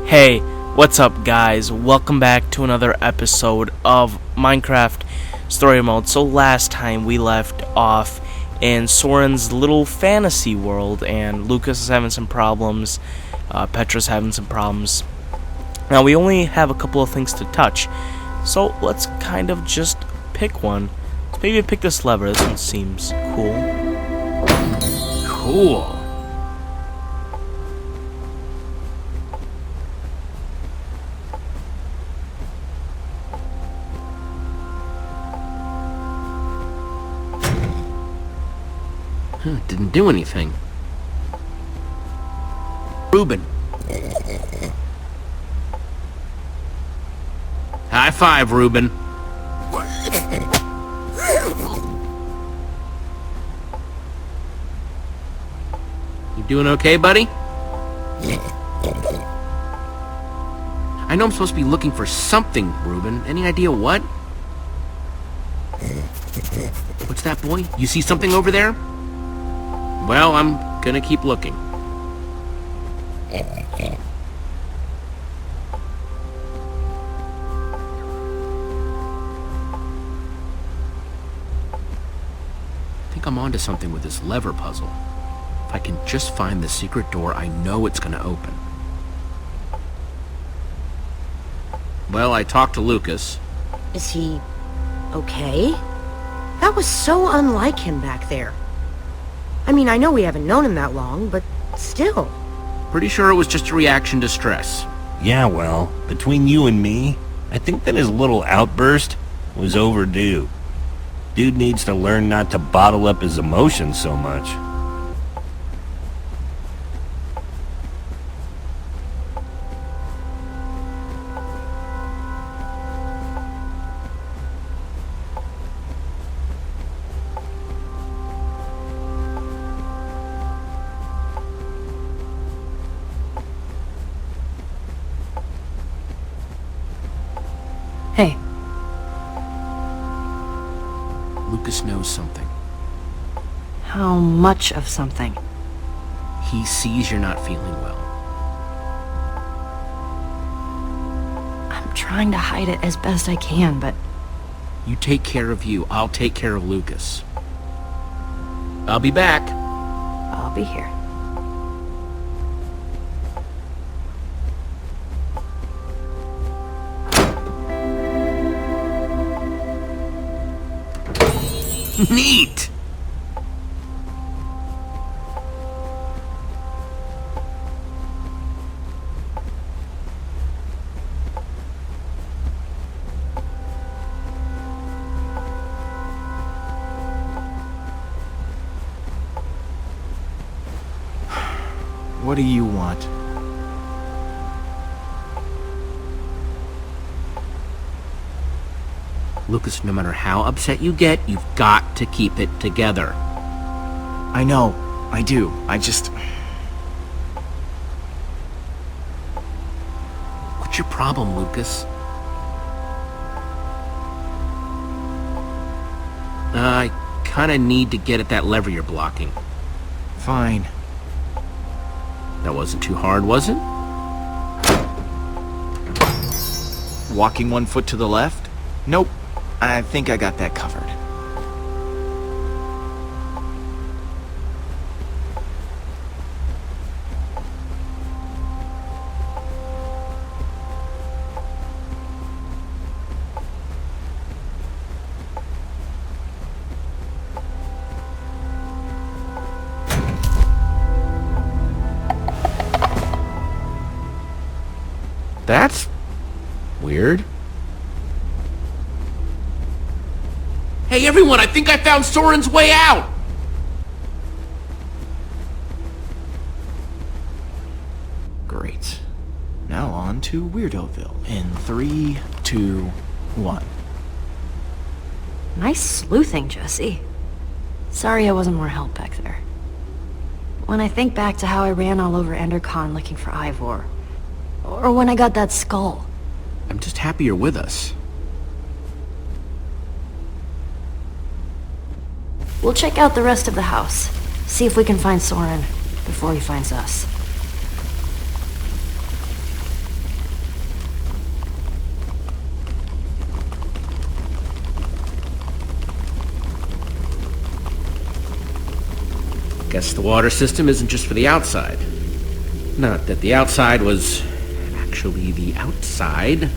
Hey, what's up guys? Welcome back to another episode of Minecraft Story Mode. So last time we left off in Soren's little fantasy world and Lucas is having some problems, Petra's having some problems. Now we only have a couple of things to touch, so let's kind of just pick one. Let's maybe pick this lever. This one seems cool. Cool. Didn't do anything. Ruben. High five, Ruben. You doing okay, buddy? I know I'm supposed to be looking for something, Ruben. Any idea what? What's that, boy? You see something over there? Well, I'm gonna keep looking. I think I'm onto something with this lever puzzle. If I can just find the secret door, I know it's gonna open. Well, I talked to Lucas. Is he okay? That was so unlike him back there. I mean, I know we haven't known him that long, but still. Pretty sure it was just a reaction to stress. Yeah, well, between you and me, I think that his little outburst was overdue. Dude needs to learn not to bottle up his emotions so much. Hey. Lucas knows something. How much of something? He sees you're not feeling well. I'm trying to hide it as best I can, but... You take care of you, I'll take care of Lucas. I'll be back. I'll be here. Neat! What do you want? Lucas, no matter how upset you get, you've got to keep it together. I know, I do. What's your problem, Lucas? I kinda need to get at that lever you're blocking. Fine. That wasn't too hard, was it? Walking 1 foot to the left? Nope. I think I got that covered. That's weird. Hey everyone, I think I found Soren's way out! Great. Now on to Weirdoville in 3, 2, 1. Nice sleuthing, Jesse. Sorry I wasn't more help back there. When I think back to how I ran all over Endercon looking for Ivor, or when I got that skull. I'm just happy you're with us. We'll check out the rest of the house. See if we can find Soren before he finds us. Guess the water system isn't just for the outside. Not that the outside was actually the outside.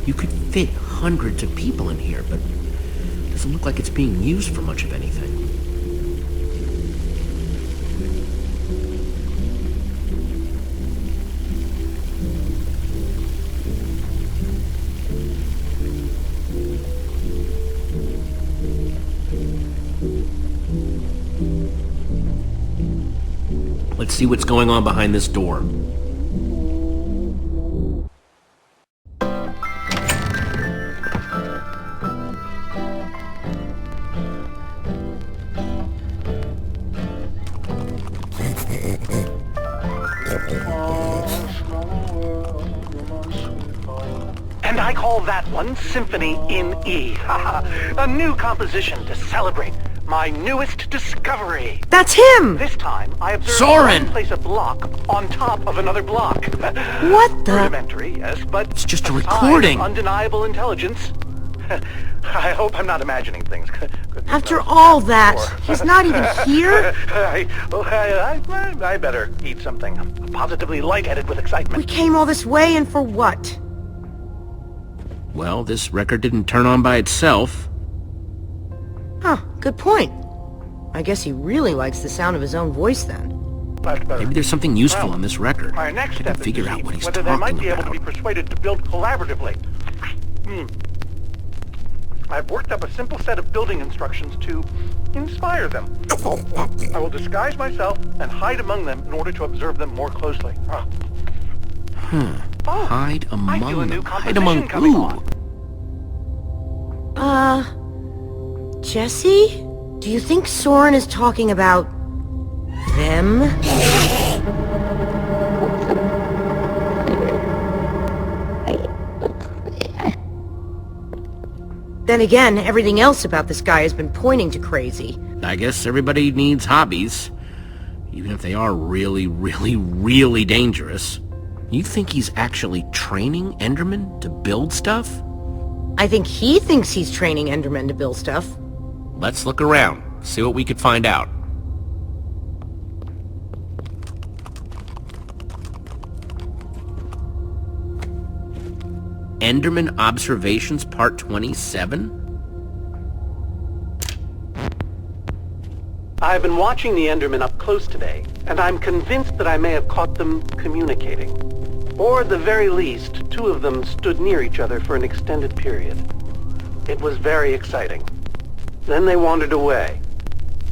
You could fit hundreds of people in here, but it doesn't look like it's being used for much of anything. Let's see what's going on behind this door. And I call that one Symphony in E. A new composition to celebrate my newest discovery. That's him! This time, I observed Soren! one place a block on top of another block. What the? Rudimentary, yes, but It's just a sign of recording. Undeniable intelligence. I hope I'm not imagining things. Goodness After knows. all that, he's not even here? I better eat something. I'm positively lightheaded with We excitement. came all this way and for what? Well, this record didn't turn on by itself. Huh, good point. I guess he really likes the sound of his own voice then. That's better. Maybe there's something useful Well, on this record. Our next I step can is figure to out see what he's whether they might be able to talking be about. persuaded to build collaboratively. I've worked up a simple set of building instructions to inspire them. I will disguise myself and hide among them in order to observe them more closely. Oh, Hide I among feel a new them. Hide composition among coming who? on. Jesse? Do you think Soren is talking about them? Then again, everything else about this guy has been pointing to crazy. I guess everybody needs hobbies. Even if they are really, really, really dangerous. You think he's actually training Endermen to build stuff? I think he thinks he's training Endermen to build stuff. Let's look around, see what we could find out. Enderman Observations Part 27? I've been watching the Endermen up close today, and I'm convinced that I may have caught them communicating. Or at the very least, two of them stood near each other for an extended period. It was very exciting. Then they wandered away.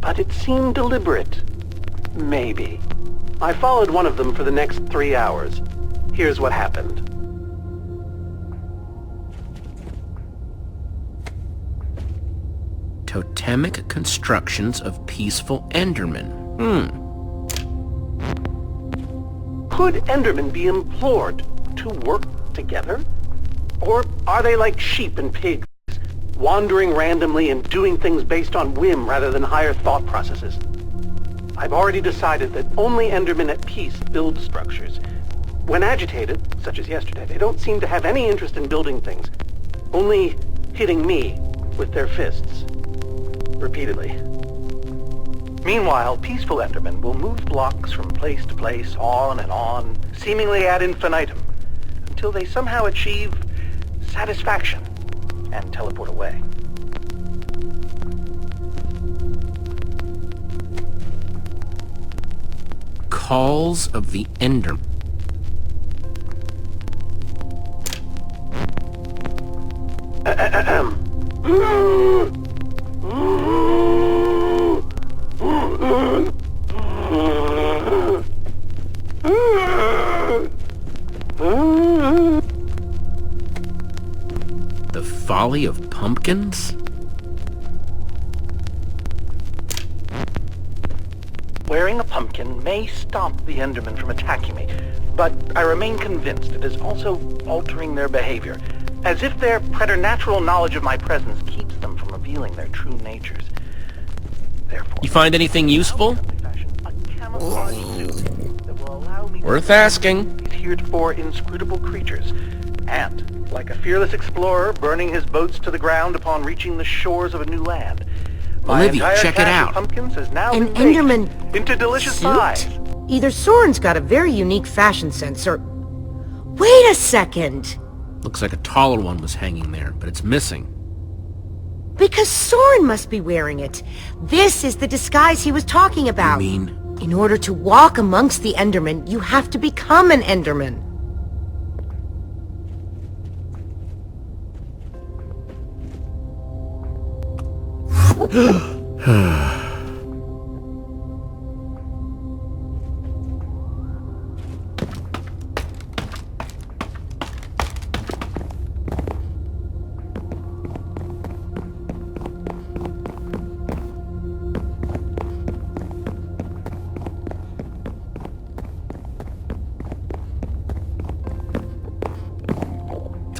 But it seemed deliberate. Maybe. I followed one of them for the next 3 hours. Here's what happened. Totemic constructions of peaceful Endermen. Could Endermen be implored to work together? Or are they like sheep and pigs, wandering randomly and doing things based on whim rather than higher thought processes? I've already decided that only Endermen at peace build structures. When agitated, such as yesterday, they don't seem to have any interest in building things, only hitting me with their fists. Repeatedly. Meanwhile, peaceful Endermen will move blocks from place to place, on, seemingly ad infinitum, until they somehow achieve satisfaction and teleport away. Calls of the Enderman. The Folly of Pumpkins? Wearing a pumpkin may stop the Endermen from attacking me, but I remain convinced it is also altering their behavior, as if their preternatural knowledge of my presence keeps them from revealing their true natures. Therefore, You find anything useful? fashion a camouflage suit that will allow me Worth asking. These heretofore inscrutable creatures, and, like a fearless explorer burning his boats to the ground upon reaching the shores of a new land, my Olivia, entire check it cache of out. pumpkins has now An been baked Enderman into delicious suit? pies. Either Soren's got a very unique fashion sense, or... Wait a second! Looks like a taller one was hanging there, but it's missing. Because Soren must be wearing it. This is the disguise he was talking about. You mean? In order to walk amongst the Endermen, you have to become an Enderman.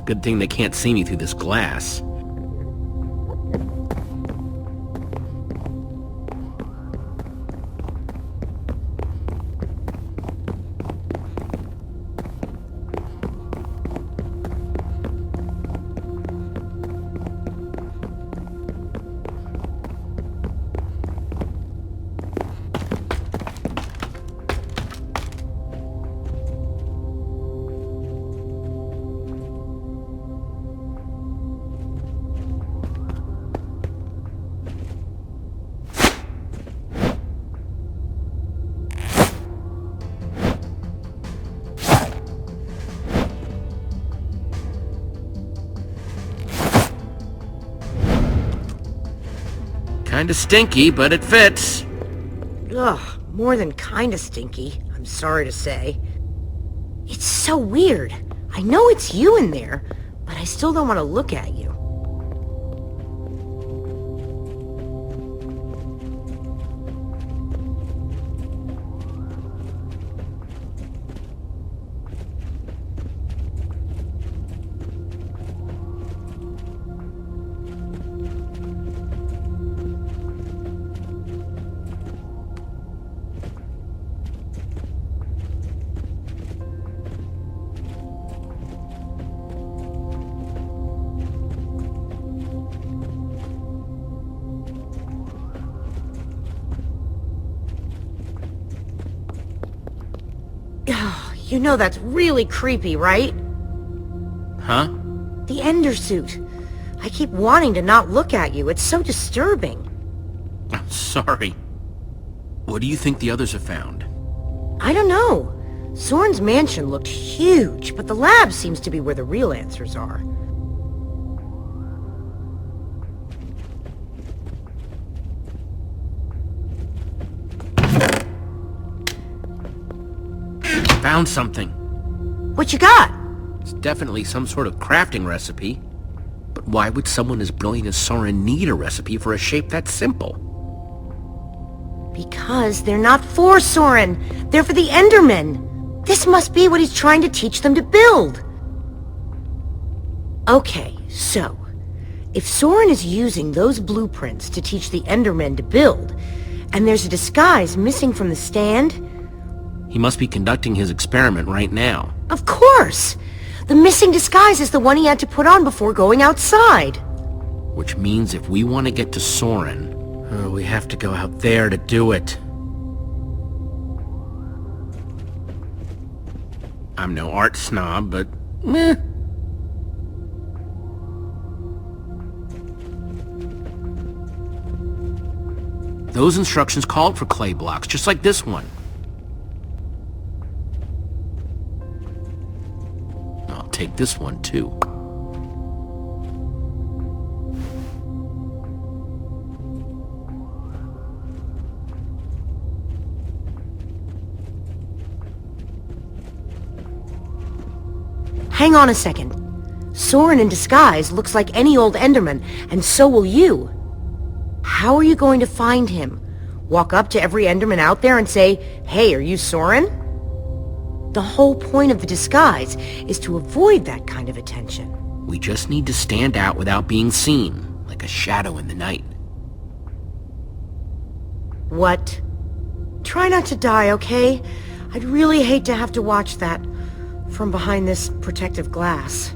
Good thing they can't see me through this glass. Kinda stinky, but it fits. Ugh, more than kinda stinky, I'm sorry to say. It's so weird. I know it's you in there, but I still don't want to look at you. You know that's really creepy, right? Huh? The Ender suit. I keep wanting to not look at you. It's so disturbing. I'm sorry. What do you think the others have found? I don't know. Soren's mansion looked huge, but the lab seems to be where the real answers are. Found something. What you got? It's definitely some sort of crafting recipe. But why would someone as brilliant as Soren need a recipe for a shape that simple? Because they're not for Soren. They're for the Endermen. This must be what he's trying to teach them to build. Okay, so... if Soren is using those blueprints to teach the Endermen to build, and there's a disguise missing from the stand... He must be conducting his experiment right now. Of course! The missing disguise is the one he had to put on before going outside. Which means if we want to get to Soren, we have to go out there to do it. I'm no art snob, but meh. Those instructions called for clay blocks, just like this one. I'll take this one, too. Hang on a second. Soren in disguise looks like any old Enderman, and so will you. How are you going to find him? Walk up to every Enderman out there and say, "Hey, are you Soren?" The whole point of the disguise is to avoid that kind of attention. We just need to stand out without being seen, like a shadow in the night. What? Try not to die, okay? I'd really hate to have to watch that. from behind this protective glass.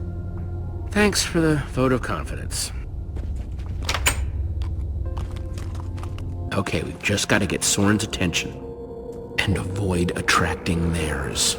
Thanks for the vote of confidence. Okay, we've just got to get Soren's attention and avoid attracting theirs.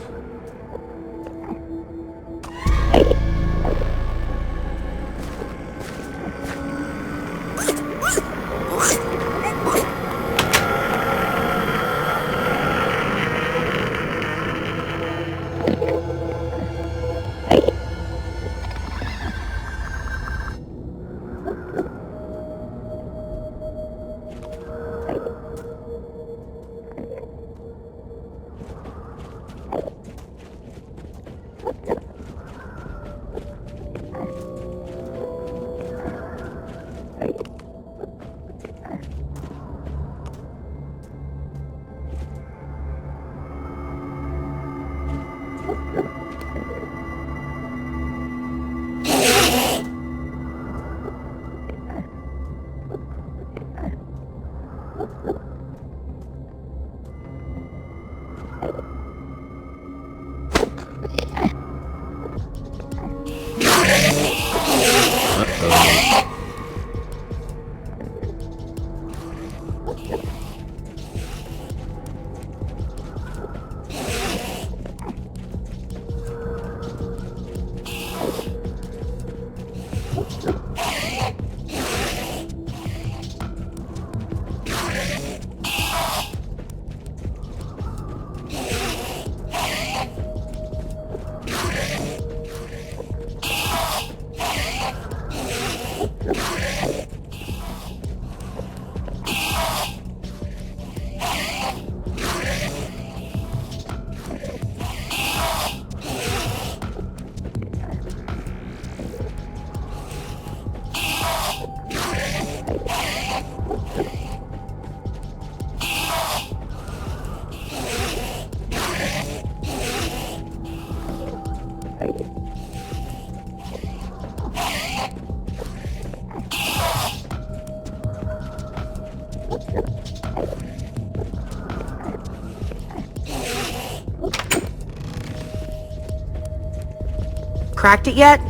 Cracked it yet?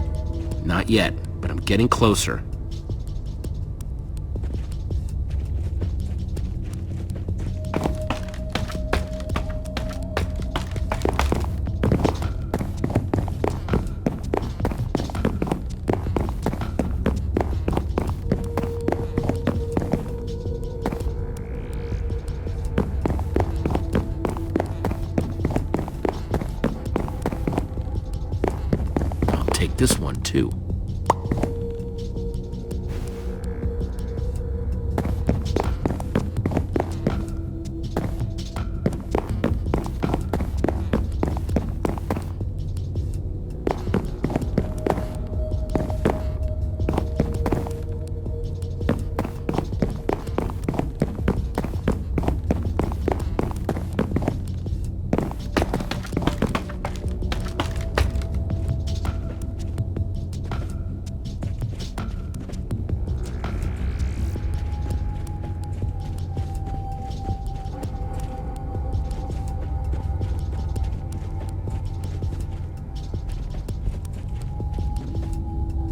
Not yet, but I'm getting closer. Take this one too.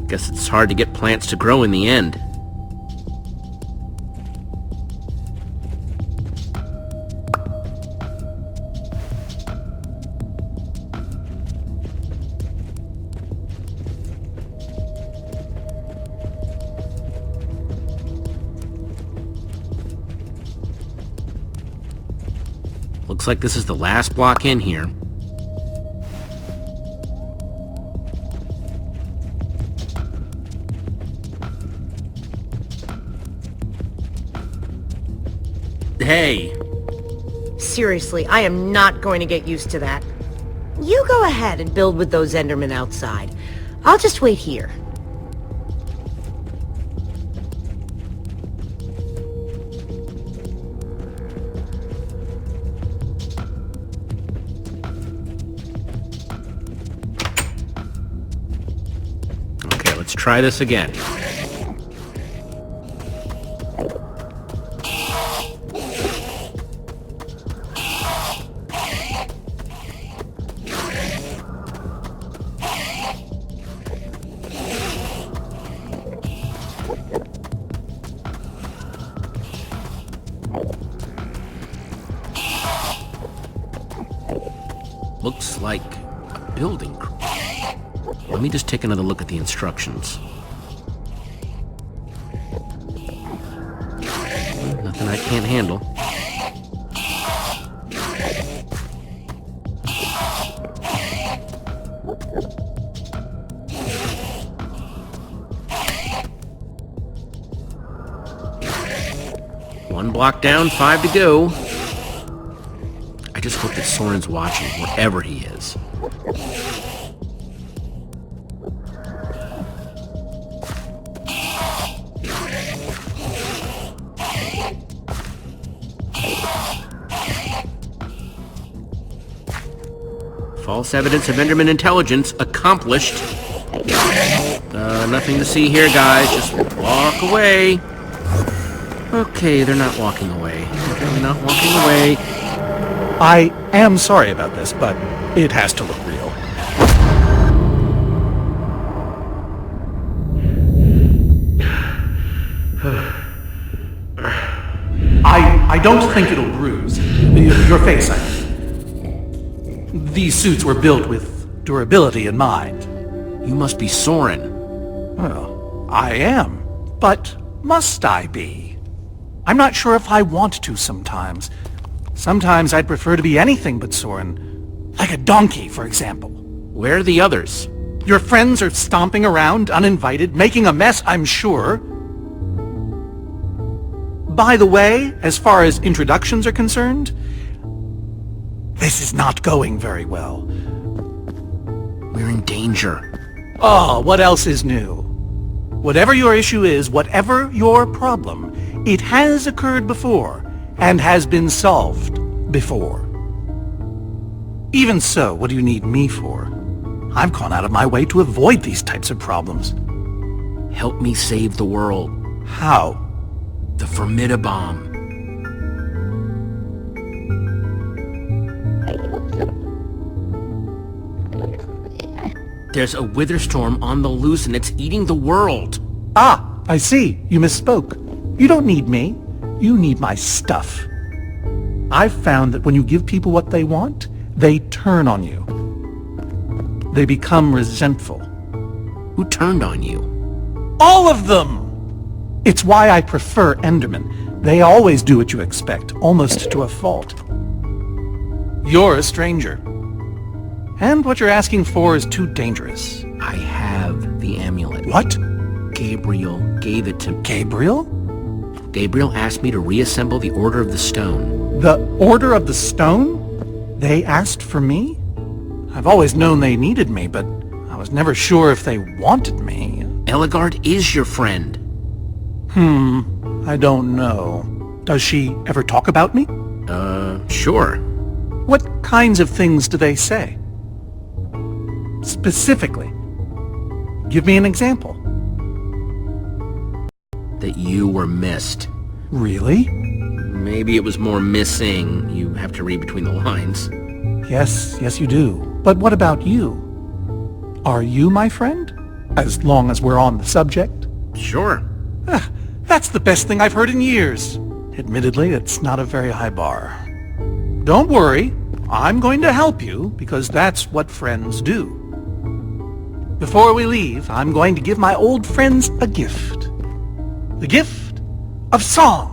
Guess it's hard to get plants to grow in the end. Looks like this is the last block in here. Hey! Seriously, I am not going to get used to that. You go ahead and build with those Endermen outside. I'll just wait here. Okay, let's try this again. Looks like a building. Let me just take another look at the instructions. Nothing I can't handle. One block down, 5 to go. I just hope that Soren's watching, wherever he is. False evidence of Enderman intelligence accomplished. Nothing to see here, guys. Just walk away. Okay, they're not walking away. They're not walking away. I am sorry about this, but it has to look real. I don't think it'll bruise. Your face, I mean. These suits were built with durability in mind. You must be Soren. Well, I am. But must I be? I'm not sure if I want to sometimes. Sometimes I'd prefer to be anything but Soren. Like a donkey, for example. Where are the others? Your friends are stomping around, uninvited, making a mess, I'm sure. By the way, as far as introductions are concerned, this is not going very well. We're in danger. Oh, what else is new? Whatever your issue is, whatever your problem, it has occurred before, and has been solved before. Even so, what do you need me for? I've gone out of my way to avoid these types of problems. Help me save the world. How? The Formidabomb. There's a wither storm on the loose and it's eating the world. Ah, I see. You misspoke. You don't need me. You need my stuff. I've found that when you give people what they want, they turn on you. They become resentful. Who turned on you? All of them! It's why I prefer Endermen. They always do what you expect, almost to a fault. You're a stranger. And what you're asking for is too dangerous. I have the amulet. What? Gabriel gave it to me. Gabriel? Gabriel asked me to reassemble the Order of the Stone. The Order of the Stone? They asked for me? I've always known they needed me, but I was never sure if they wanted me. Ellegaard is your friend. I don't know. Does she ever talk about me? Sure. What kinds of things do they say? Specifically. Give me an example. That you were missed. Really? Maybe it was more missing. You have to read between the lines. Yes, you do. But what about you? Are you my friend? As long as we're on the subject? Sure. That's the best thing I've heard in years. Admittedly, it's not a very high bar. Don't worry. I'm going to help you, because that's what friends do. Before we leave, I'm going to give my old friends a gift. The gift of song.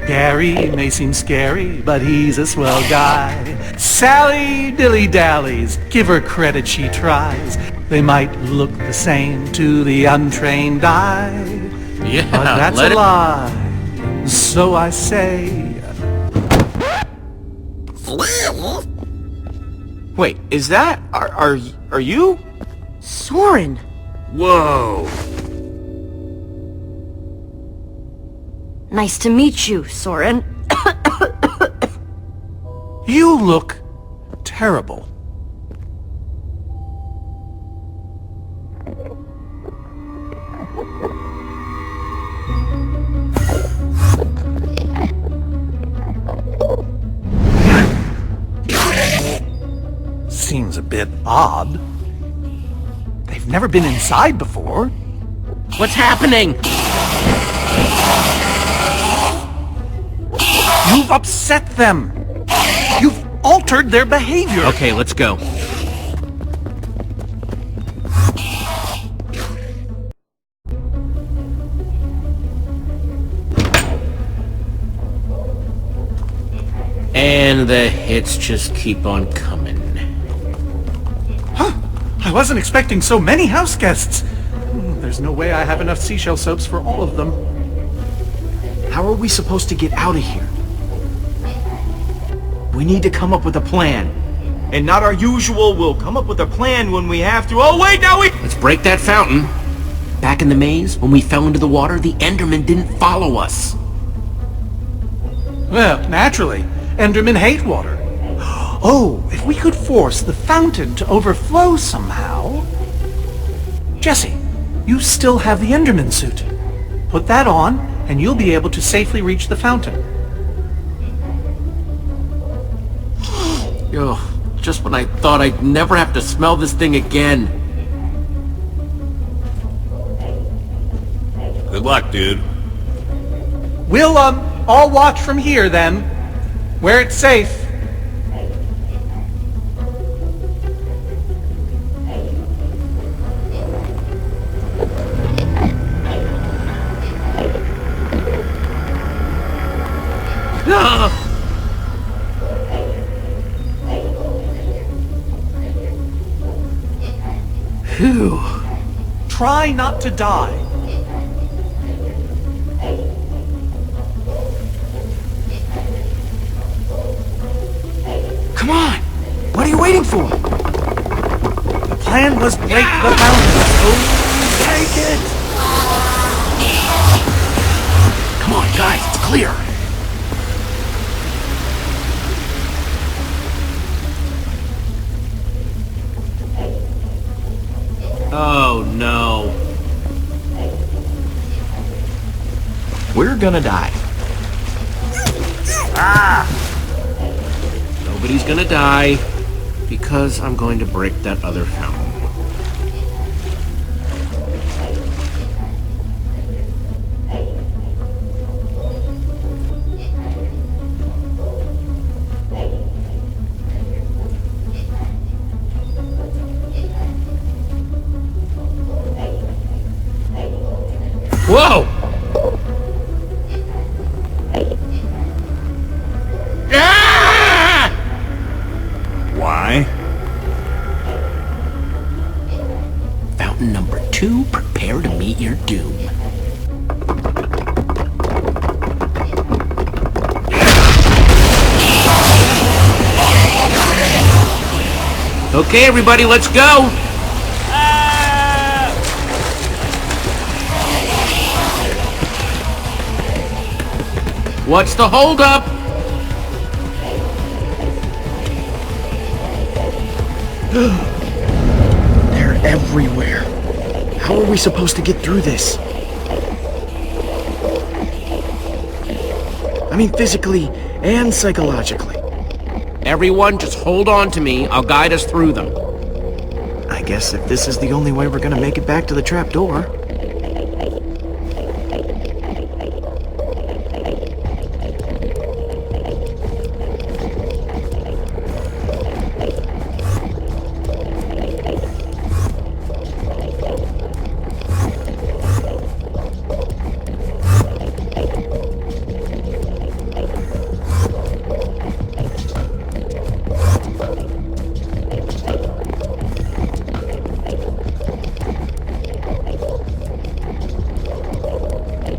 Gary may seem scary, but he's a swell guy. Sally dilly-dallies, give her credit, she tries. They might look the same to the untrained eye. Yeah, but that's a lie. So I say... Wait, is that... Are you? Soren! Whoa! Nice to meet you, Soren. You look terrible. Seems a bit odd. They've never been inside before. What's happening? You've upset them! You've altered their behavior! Okay, let's go. And the hits just keep on coming. Huh! I wasn't expecting so many house guests! There's no way I have enough seashell soaps for all of them. How are we supposed to get out of here? We need to come up with a plan. And not our usual, we'll come up with a plan when we have to. Oh wait, now we... Let's break that fountain. Back in the maze, when we fell into the water, the Enderman didn't follow us. Well, naturally. Endermen hate water. Oh, if we could force the fountain to overflow somehow... Jesse, you still have the Enderman suit. Put that on, and you'll be able to safely reach the fountain. Ugh, just when I thought I'd never have to smell this thing again. Good luck, dude. We'll, all watch from here, then. Where it's safe. Phew. Try not to die. Come on! What are you waiting for? The plan was break the fountain. Oh, take it! Come on, guys, it's clear. Oh, no. We're gonna die. Nobody's gonna die, because I'm going to break that other fountain. Whoa! Ah! Why? Fountain number 2, prepare to meet your doom. Okay, everybody, let's go! What's the holdup? They're everywhere. How are we supposed to get through this? I mean, physically and psychologically. Everyone, just hold on to me. I'll guide us through them. I guess if this is the only way we're gonna make it back to the trapdoor.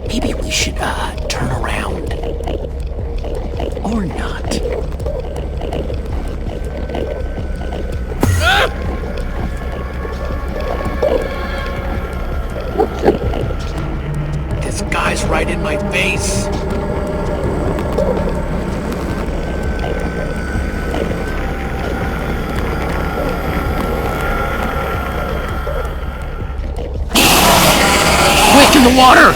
Maybe we should, turn around. Or not. This guy's right in my face. Quick, in the water!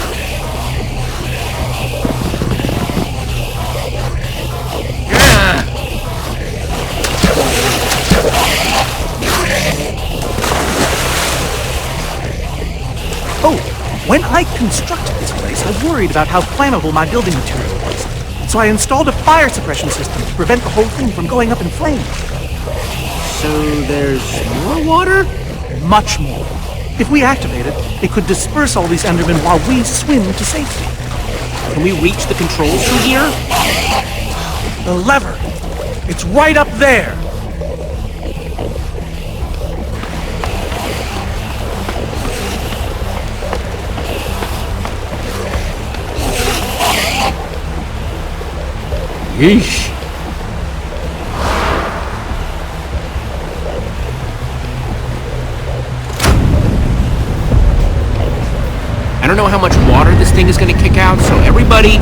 Oh, when I constructed this place, I worried about how flammable my building material was. So I installed a fire suppression system to prevent the whole thing from going up in flames. So there's more water? Much more. If we activate it, it could disperse all these Endermen while we swim to safety. Can we reach the controls from here? The lever. It's right up there. Yeesh. I don't know how much water this thing is going to kick out, so everybody...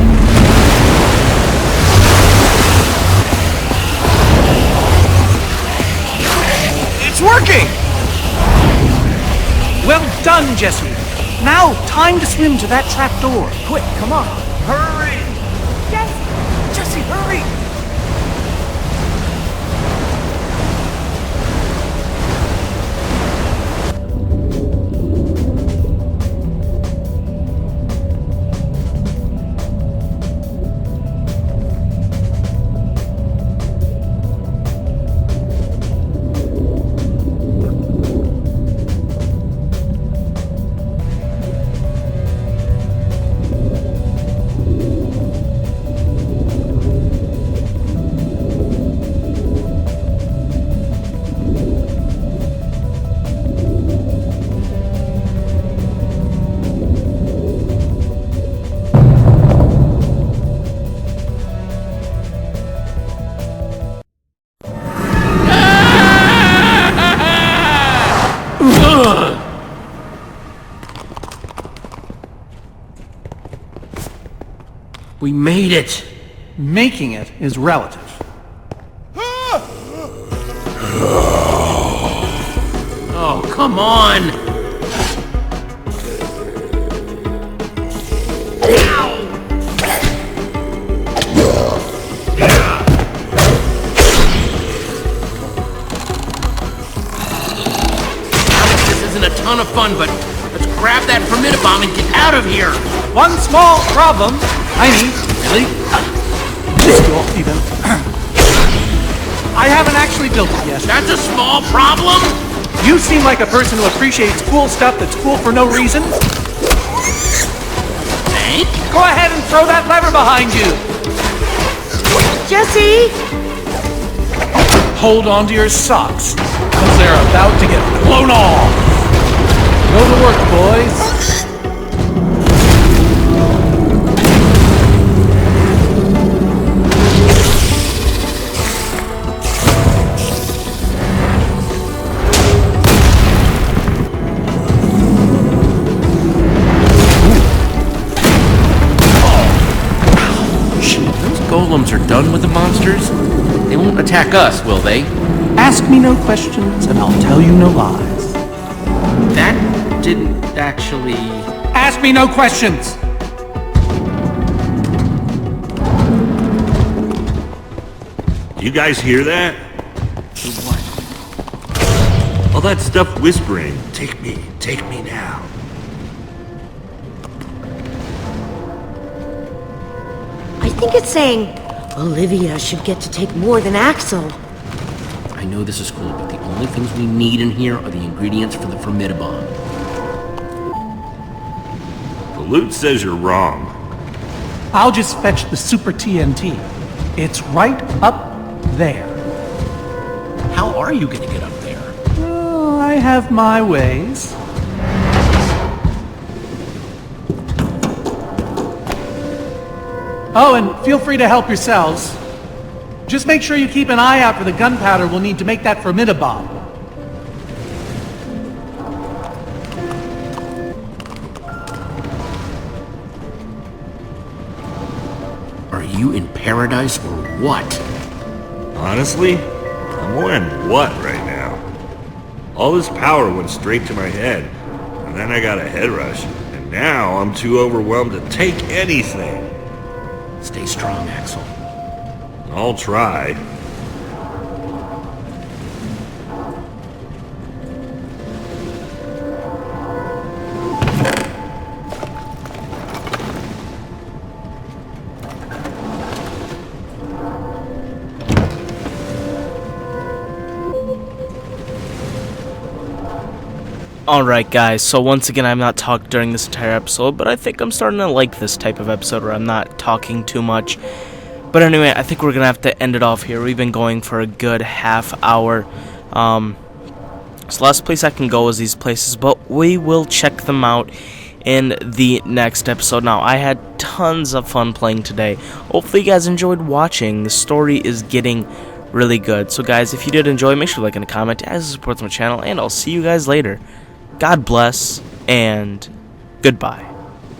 It's working! Well done, Jesse. Now, time to swim to that trap door. Quick, come on. Hurry! Jesse, hurry! We made it! Making it is relative. Oh, come on! This isn't a ton of fun, but let's grab that Formidabomb and get out of here! One small problem. Tiny. Really? Minuscule, even. I haven't actually built it yet. That's a small problem? You seem like a person who appreciates cool stuff that's cool for no reason. Hank? Go ahead and throw that lever behind you. Jesse! Hold on to your socks, because they're about to get blown off. Go to work, boys. Golems are done with the monsters? They won't attack us, will they? Ask me no questions, and I'll tell you no lies. That didn't actually... Ask me no questions! You guys hear that? What? All that stuff whispering. Take me now. I think it's saying Olivia should get to take more than Axel. I know this is cool, but the only things we need in here are the ingredients for the Formidabomb. The loot says you're wrong. I'll just fetch the Super TNT. It's right up there. How are you gonna get up there? Oh, I have my ways. Oh, and feel free to help yourselves. Just make sure you keep an eye out for the gunpowder we'll need to make that Formidabomb. Are you in paradise or what? Honestly, I'm wearing what right now? All this power went straight to my head, and then I got a head rush, and now I'm too overwhelmed to take anything. Stay strong, Axel. I'll try. Alright guys, so once again I'm not talking during this entire episode, but I think I'm starting to like this type of episode where I'm not talking too much. But anyway, I think we're going to have to end it off here. We've been going for a good half hour. So last place I can go is these places, but we will check them out in the next episode. Now, I had tons of fun playing today. Hopefully you guys enjoyed watching. The story is getting really good. So guys, if you did enjoy, make sure to like and comment as it supports my channel, and I'll see you guys later. God bless, and goodbye.